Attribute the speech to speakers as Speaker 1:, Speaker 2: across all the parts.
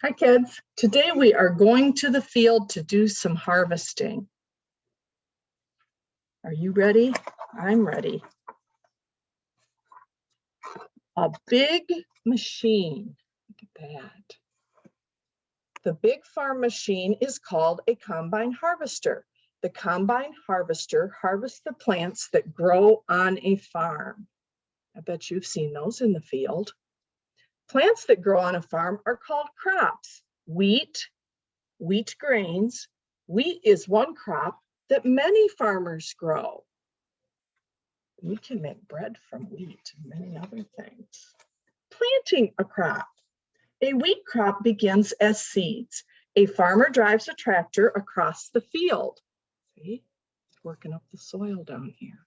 Speaker 1: Hi kids, today we are going to the field to do some harvesting. Are you ready? I'm ready. A big machine, look at that. The big farm machine is called a combine harvester. The combine harvester harvests the plants that grow on a farm. I bet you've seen those in the field. Plants that grow on a farm are called crops. Wheat grains. Wheat is one crop that many farmers grow. We can make bread from wheat and many other things. Planting a crop. A wheat crop begins as seeds. A farmer drives a tractor across the field. See, it's working up the soil down here.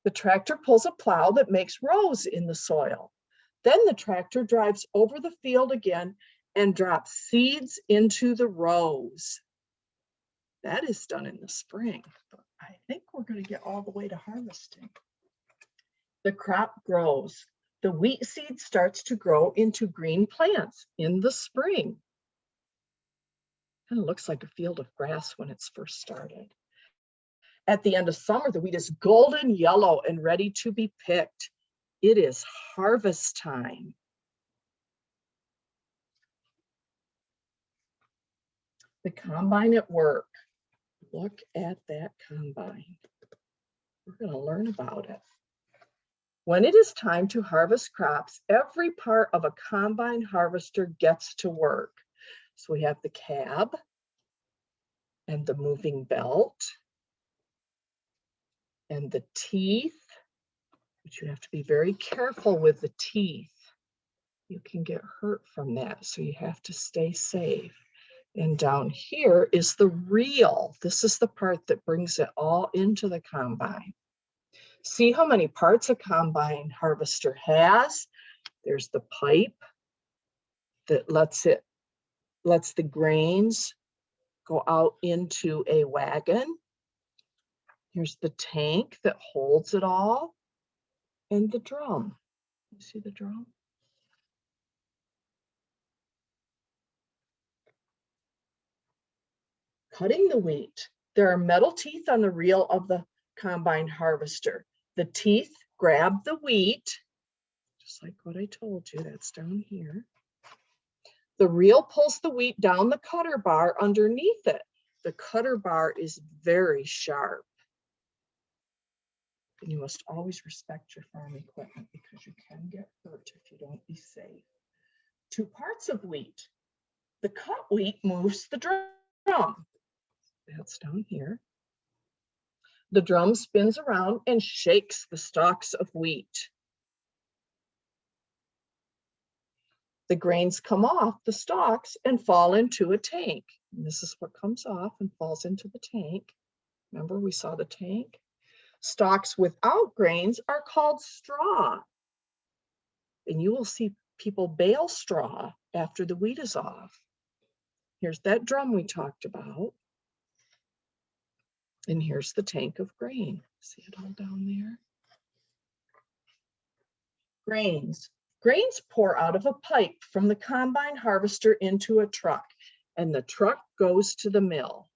Speaker 1: The tractor pulls a plow that makes rows in the soil. Then the tractor drives over the field again and drops seeds into the rows. That is done in the spring, but I think we're going to get all the way to harvesting. The crop grows. The wheat seed starts to grow into green plants in the spring. Kind of looks like a field of grass when it's first started. At the end of summer, the wheat is golden yellow and ready to be picked. It is harvest time. The combine at work. Look at that combine. We're going to learn about it. When it is time to harvest crops, every part of a combine harvester gets to work. So we have the cab and the moving belt and the teeth, but you have to be very careful with the teeth. You can get hurt from that, so you have to stay safe. And down here is the reel. This is the part that brings it all into the combine. See how many parts a combine harvester has? There's the pipe that lets the grains go out into a wagon. Here's the tank that holds it all, and the drum. You see the drum? Cutting the wheat. There are metal teeth on the reel of the combine harvester. The teeth grab the wheat, just like what I told you, that's down here. The reel pulls the wheat down the cutter bar underneath it. The cutter bar is very sharp. And you must always respect your farm equipment because you can get hurt if you don't be safe. Two parts of wheat. The cut wheat moves the drum. That's down here. The drum spins around and shakes the stalks of wheat. The grains come off the stalks and fall into a tank. And this is what comes off and falls into the tank. Remember, we saw the tank? Stalks without grains are called straw. And you will see people bale straw after the wheat is off. Here's that drum we talked about. And here's the tank of grain. See it all down there? Grains. Grains pour out of a pipe from the combine harvester into a truck, and the truck goes to the mill.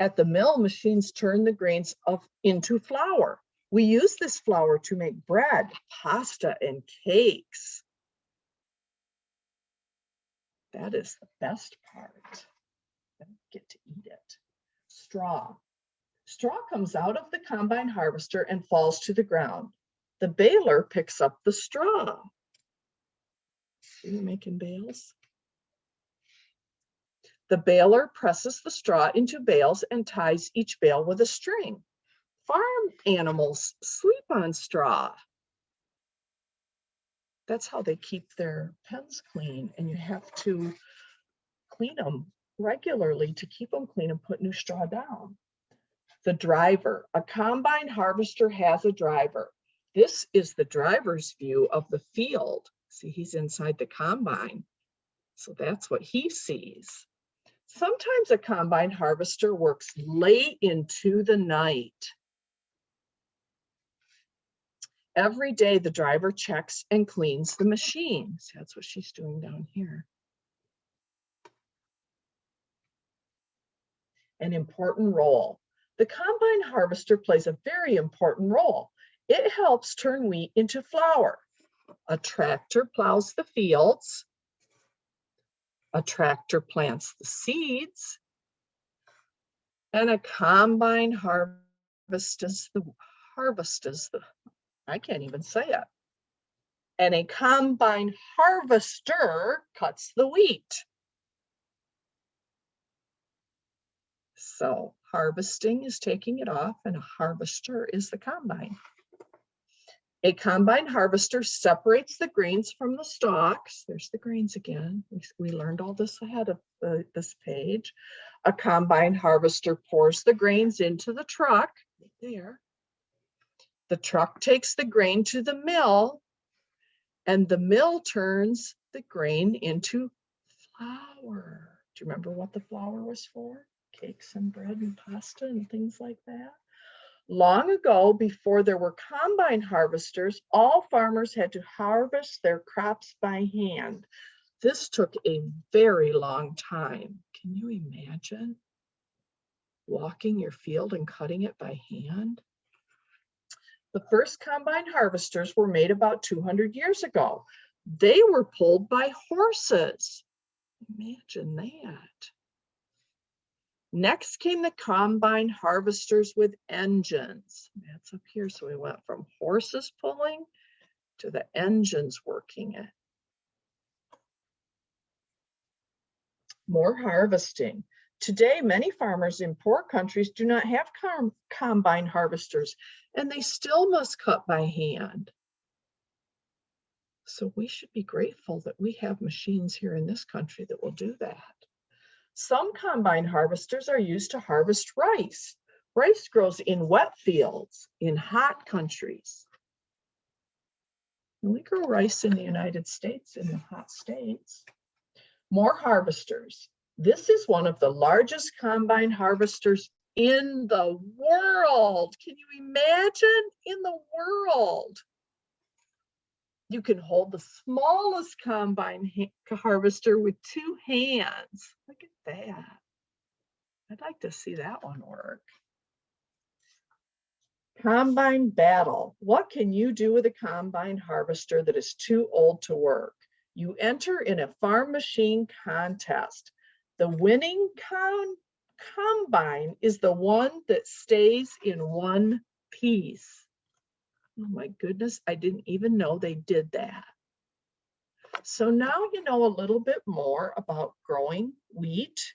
Speaker 1: At the mill, machines turn the grains into flour. We use this flour to make bread, pasta, and cakes. That is the best part. I get to eat it. Straw. Straw comes out of the combine harvester and falls to the ground. The baler picks up the straw. See, you're making bales. The baler presses the straw into bales and ties each bale with a string. Farm animals sleep on straw. That's how they keep their pens clean, and you have to clean them regularly to keep them clean and put new straw down. The driver. A combine harvester has a driver. This is the driver's view of the field. See, he's inside the combine, so that's what he sees. Sometimes a combine harvester works late into the night. Every day, the driver checks and cleans the machines. That's what she's doing down here. An important role. The combine harvester plays a very important role. It helps turn wheat into flour. A tractor plows the fields. A tractor plants the seeds. And a combine harvests the, I can't even say it. And a combine harvester cuts the wheat. So harvesting is taking it off, and a harvester is the combine. A combine harvester separates the grains from the stalks. There's the grains again. We learned all this ahead of this page. A combine harvester pours the grains into the truck. Right there. The truck takes the grain to the mill, and the mill turns the grain into flour. Do you remember what the flour was for? Cakes and bread and pasta and things like that. Long ago, before there were combine harvesters, all farmers had to harvest their crops by hand. This took a very long time. Can you imagine walking your field and cutting it by hand? The first combine harvesters were made about 200 years ago. They were pulled by horses. Imagine that. Next came the combine harvesters with engines. That's up here. So we went from horses pulling to the engines working it. More harvesting. Today, many farmers in poor countries do not have combine harvesters, and they still must cut by hand. So we should be grateful that we have machines here in this country that will do that. Some combine harvesters are used to harvest rice. Rice grows in wet fields in hot countries. And we grow rice in the United States in the hot states. More harvesters. This is one of the largest combine harvesters in the world. Can you imagine? In the world. You can hold the smallest combine harvester with 2 hands. Look at that. I'd like to see that one work. Combine battle. What can you do with a combine harvester that is too old to work? You enter in a farm machine contest. The winning combine is the one that stays in one piece. Oh my goodness, I didn't even know they did that. So now you know a little bit more about growing wheat,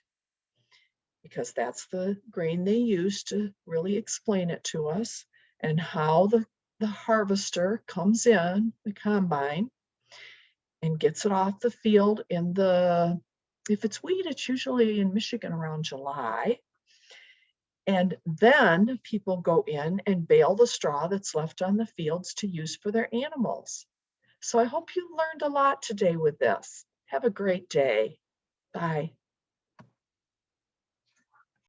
Speaker 1: because that's the grain they use to really explain it to us, and how the harvester comes in, the combine, and gets it off the field in the, if it's wheat, it's usually in Michigan around July. And then people go in and bale the straw that's left on the fields to use for their animals. So I hope you learned a lot today with this. Have a great day. Bye.